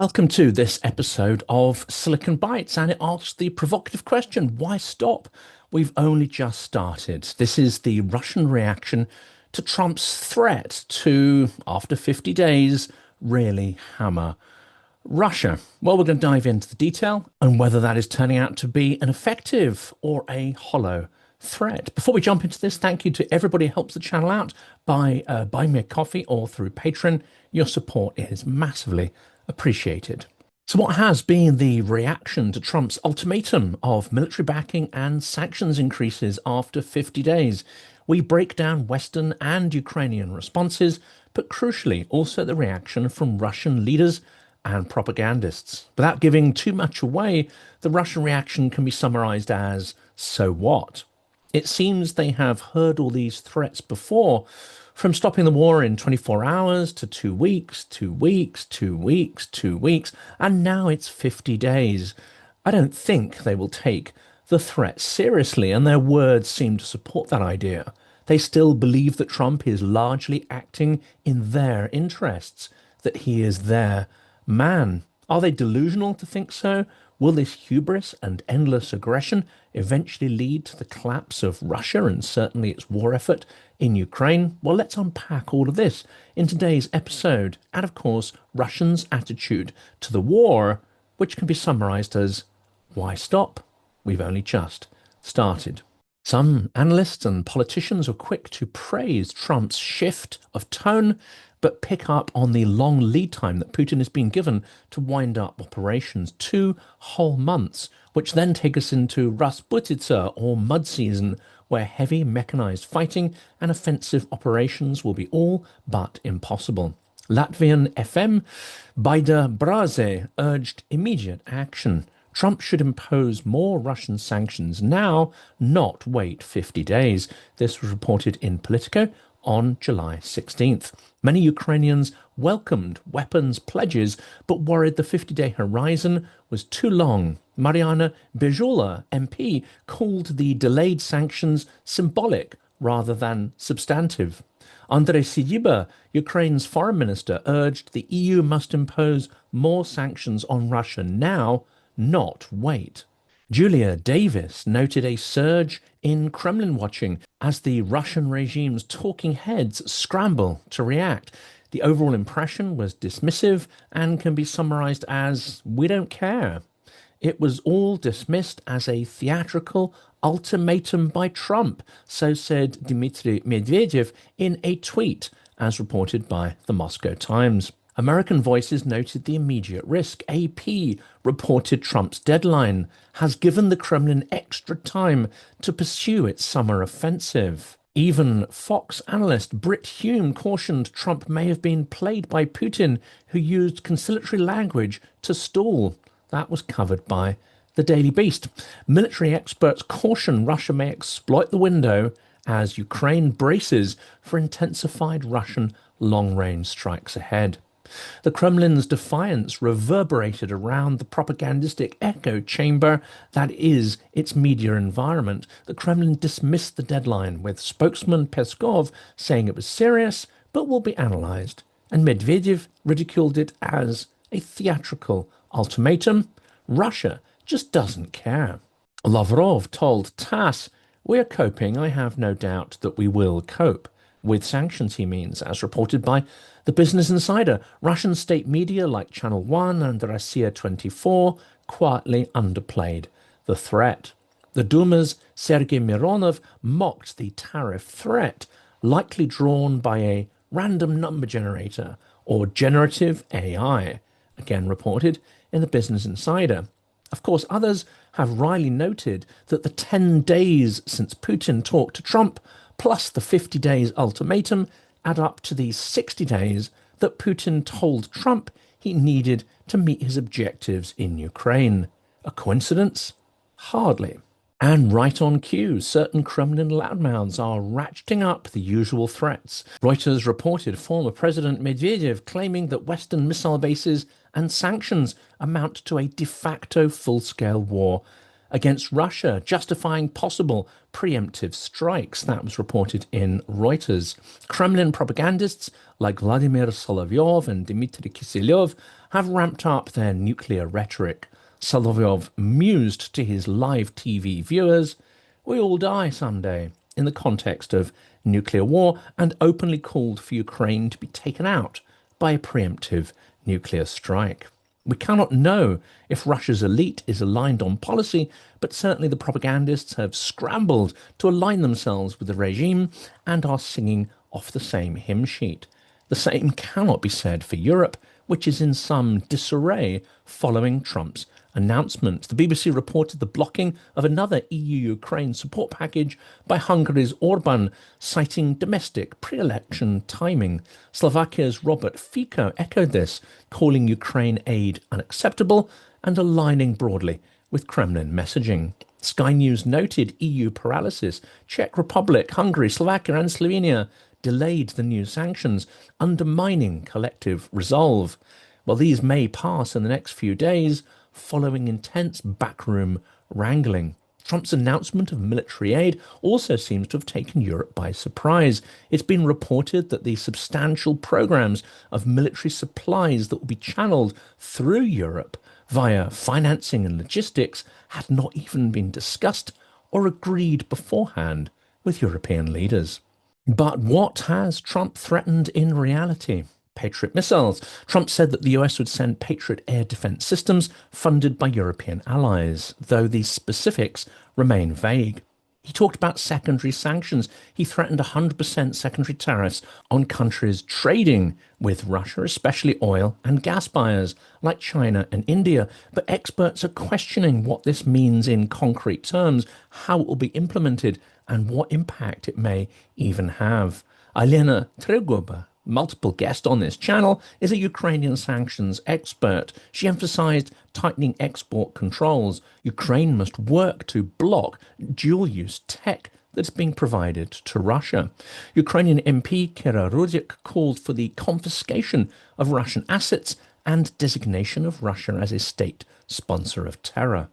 Welcome to this episode of Silicon Bites, and it asks the provocative question, why stop? We've only just started. This is the Russian reaction to Trump's threat to, after 50 days, really hammer Russia. Well, we're going to dive into the detail and whether that is turning out to be an effective or a hollow threat. Before we jump into this, thank you to everybody who helps the channel out by buying me a coffee or through Patreon. Your support is massively appreciated. So what has been the reaction to Trump's ultimatum of military backing and sanctions increases after 50 days? We break down Western and Ukrainian responses, but crucially also the reaction from Russian leaders and propagandists. Without giving too much away, the Russian reaction can be summarized as, so what? It seems they have heard all these threats before, from stopping the war in 24 hours to 2 weeks, 2 weeks, 2 weeks, 2 weeks, and now it's 50 days. I don't think they will take the threat seriously, and their words seem to support that idea. They still believe that Trump is largely acting in their interests, that he is their man. Are they delusional to think so? Will this hubris and endless aggression eventually lead to the collapse of Russia and certainly its war effort in Ukraine? Well, let's unpack all of this in today's episode, and of course, Russians' attitude to the war, which can be summarized as, why stop? We've only just started. Some analysts and politicians are quick to praise Trump's shift of tone, but pick up on the long lead time that Putin has been given to wind up operations, 2 whole months, which then take us into Rasputitsa, or mud season, where heavy mechanized fighting and offensive operations will be all but impossible. Latvian FM Baida Braze urged immediate action. Trump should impose more Russian sanctions now, not wait 50 days. This was reported in Politico on July 16th. Many Ukrainians welcomed weapons pledges, but worried the 50-day horizon was too long. Mariana Bezhola, MP, called the delayed sanctions symbolic rather than substantive. Andrei Sybiha, Ukraine's foreign minister, urged the EU must impose more sanctions on Russia now, not wait. Julia Davis noted a surge in Kremlin watching as the Russian regime's talking heads scramble to react. The overall impression was dismissive and can be summarized as, we don't care. It was all dismissed as a theatrical ultimatum by Trump, so said Dmitry Medvedev in a tweet, as reported by the Moscow Times. American Voices noted the immediate risk. AP reported Trump's deadline has given the Kremlin extra time to pursue its summer offensive. Even Fox analyst Brit Hume cautioned Trump may have been played by Putin, who used conciliatory language to stall. That was covered by the Daily Beast. Military experts caution Russia may exploit the window as Ukraine braces for intensified Russian long-range strikes ahead. The Kremlin's defiance reverberated around the propagandistic echo chamber that is its media environment. The Kremlin dismissed the deadline, with spokesman Peskov saying it was serious but will be analyzed, and Medvedev ridiculed it as a theatrical ultimatum. Russia just doesn't care. Lavrov told TASS, "We're coping. I have no doubt that we will cope." With sanctions, he means, as reported by the Business Insider. Russian state media like Channel 1 and Russia 24 quietly underplayed the threat. The Duma's Sergei Mironov mocked the tariff threat, likely drawn by a random number generator or generative AI, again reported in the Business Insider. Of course, others have wryly noted that the 10 days since Putin talked to Trump plus the 50 days ultimatum add up to the 60 days that Putin told Trump he needed to meet his objectives in Ukraine. A coincidence? Hardly. And right on cue, certain Kremlin loudmouths are ratcheting up the usual threats. Reuters reported former President Medvedev claiming that Western missile bases and sanctions amount to a de facto full-scale war against Russia, justifying possible preemptive strikes. That was reported in Reuters. Kremlin propagandists like Vladimir Solovyov and Dmitry Kiselyov have ramped up their nuclear rhetoric. Solovyov mused to his live TV viewers, "We all die someday," in the context of nuclear war, and openly called for Ukraine to be taken out by a preemptive nuclear strike. We cannot know if Russia's elite is aligned on policy, but certainly the propagandists have scrambled to align themselves with the regime and are singing off the same hymn sheet. The same cannot be said for Europe, which is in some disarray following Trump's announcement. The BBC reported the blocking of another EU-Ukraine support package by Hungary's Orban, citing domestic pre-election timing. Slovakia's Robert Fico echoed this, calling Ukraine aid unacceptable and aligning broadly with Kremlin messaging. Sky News noted EU paralysis. Czech Republic, Hungary, Slovakia and Slovenia delayed the new sanctions, undermining collective resolve. Well, these may pass in the next few days, following intense backroom wrangling. Trump's announcement of military aid also seems to have taken Europe by surprise. It's been reported that the substantial programs of military supplies that will be channeled through Europe via financing and logistics had not even been discussed or agreed beforehand with European leaders. But what has Trump threatened in reality? Patriot missiles. Trump said that the US would send Patriot air defense systems funded by European allies, though the specifics remain vague. He talked about secondary sanctions. He threatened 100% secondary tariffs on countries trading with Russia, especially oil and gas buyers like China and India. But experts are questioning what this means in concrete terms, how it will be implemented, and what impact it may even have. Alena Tregoba, multiple guest on this channel, is a Ukrainian sanctions expert. She emphasized tightening export controls. Ukraine must work to block dual-use tech that's being provided to Russia. Ukrainian MP Kira Rudik called for the confiscation of Russian assets and designation of Russia as a state sponsor of terror.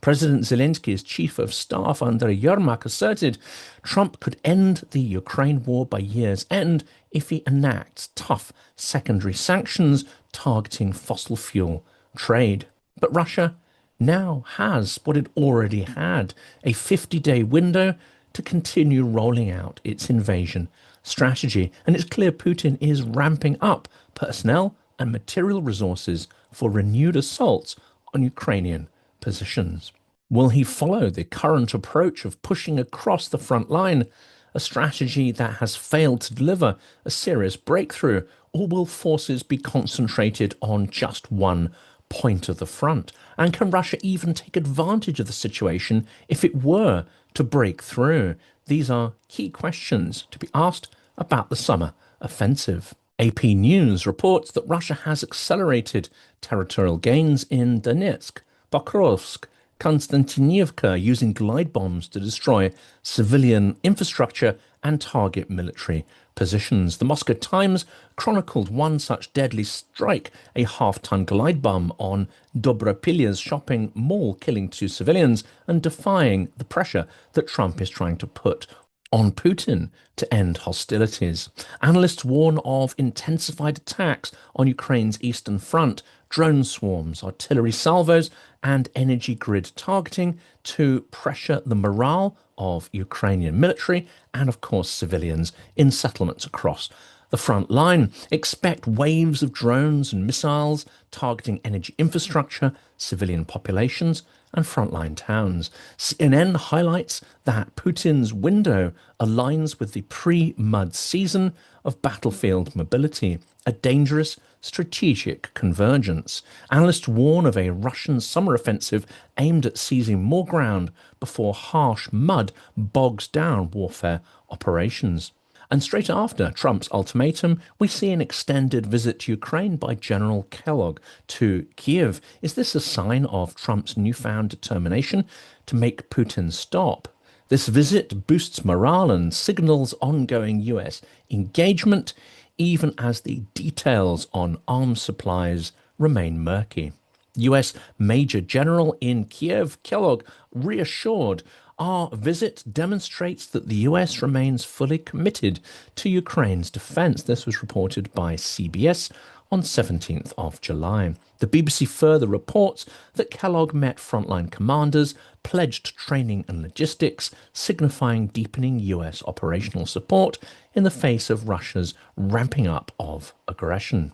President Zelensky's chief of staff, Andriy Yermak, asserted Trump could end the Ukraine war by year's end if he enacts tough secondary sanctions targeting fossil fuel trade. But Russia now has what it already had, a 50-day window to continue rolling out its invasion strategy. And it's clear Putin is ramping up personnel and material resources for renewed assaults on Ukrainian positions. Will he follow the current approach of pushing across the front line, a strategy that has failed to deliver a serious breakthrough, or will forces be concentrated on just one point of the front? And can Russia even take advantage of the situation if it were to break through? These are key questions to be asked about the summer offensive. AP News reports that Russia has accelerated territorial gains in Donetsk, Pokrovsk, Konstantinivka, using glide bombs to destroy civilian infrastructure and target military positions. The Moscow Times chronicled one such deadly strike, a half-ton glide bomb on Dobropilya's shopping mall, killing 2 civilians and defying the pressure that Trump is trying to put on Putin to end hostilities. Analysts warn of intensified attacks on Ukraine's eastern front, drone swarms, artillery salvos, and energy grid targeting to pressure the morale of Ukrainian military and, of course, civilians in settlements across the front line. Expect waves of drones and missiles targeting energy infrastructure, civilian populations, and frontline towns. CNN highlights that Putin's window aligns with the pre-mud season of battlefield mobility, a dangerous strategic convergence. Analysts warn of a Russian summer offensive aimed at seizing more ground before harsh mud bogs down warfare operations. And straight after Trump's ultimatum, we see an extended visit to Ukraine by General Kellogg to Kiev. Is this a sign of Trump's newfound determination to make Putin stop? This visit boosts morale and signals ongoing US engagement, even as the details on arms supplies remain murky. US Major General in Kiev, Kellogg, reassured our visit demonstrates that the US remains fully committed to Ukraine's defense. This was reported by CBS on 17th of July. The BBC further reports that Kellogg met frontline commanders, pledged training and logistics, signifying deepening US operational support in the face of Russia's ramping up of aggression.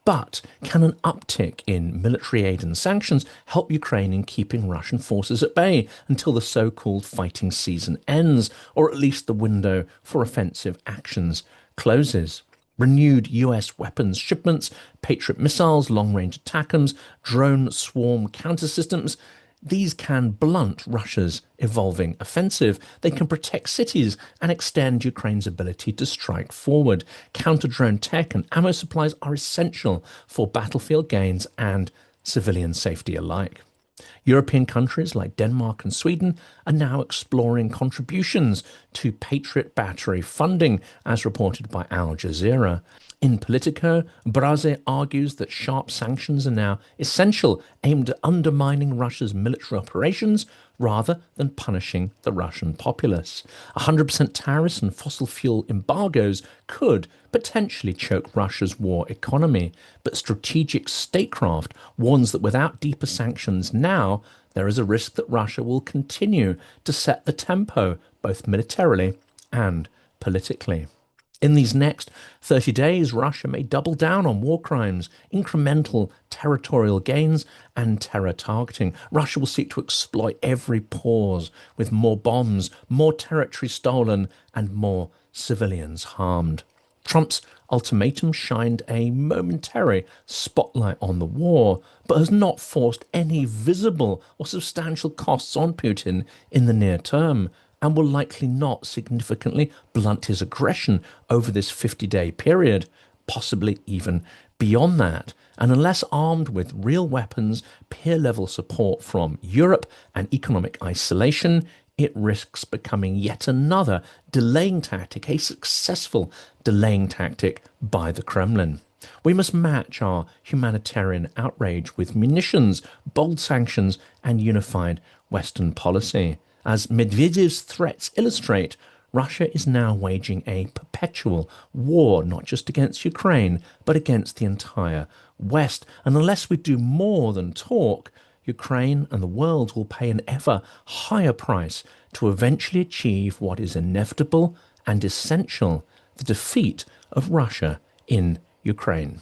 But can an uptick in military aid and sanctions help Ukraine in keeping Russian forces at bay until the so-called fighting season ends, or at least the window for offensive actions closes? Renewed US weapons shipments, Patriot missiles, long-range ATACMS, drone swarm counter systems, these can blunt Russia's evolving offensive. They can protect cities and extend Ukraine's ability to strike forward. Counter-drone tech and ammo supplies are essential for battlefield gains and civilian safety alike. European countries like Denmark and Sweden are now exploring contributions to Patriot battery funding, as reported by Al Jazeera. In Politico, Braze argues that sharp sanctions are now essential, aimed at undermining Russia's military operations rather than punishing the Russian populace. 100% tariffs and fossil fuel embargoes could potentially choke Russia's war economy, but strategic statecraft warns that without deeper sanctions now, there is a risk that Russia will continue to set the tempo, both militarily and politically. In these next 30 days, Russia may double down on war crimes, incremental territorial gains, and terror targeting. Russia will seek to exploit every pause with more bombs, more territory stolen, and more civilians harmed. Trump's ultimatum shined a momentary spotlight on the war, but has not forced any visible or substantial costs on Putin in the near term, and will likely not significantly blunt his aggression over this 50-day period, possibly even beyond that. And unless armed with real weapons, peer-level support from Europe, and economic isolation, it risks becoming yet another delaying tactic, a successful delaying tactic by the Kremlin. We must match our humanitarian outrage with munitions, bold sanctions, and unified Western policy. As Medvedev's threats illustrate, Russia is now waging a perpetual war, not just against Ukraine, but against the entire West. And unless we do more than talk, Ukraine and the world will pay an ever higher price to eventually achieve what is inevitable and essential, the defeat of Russia in Ukraine.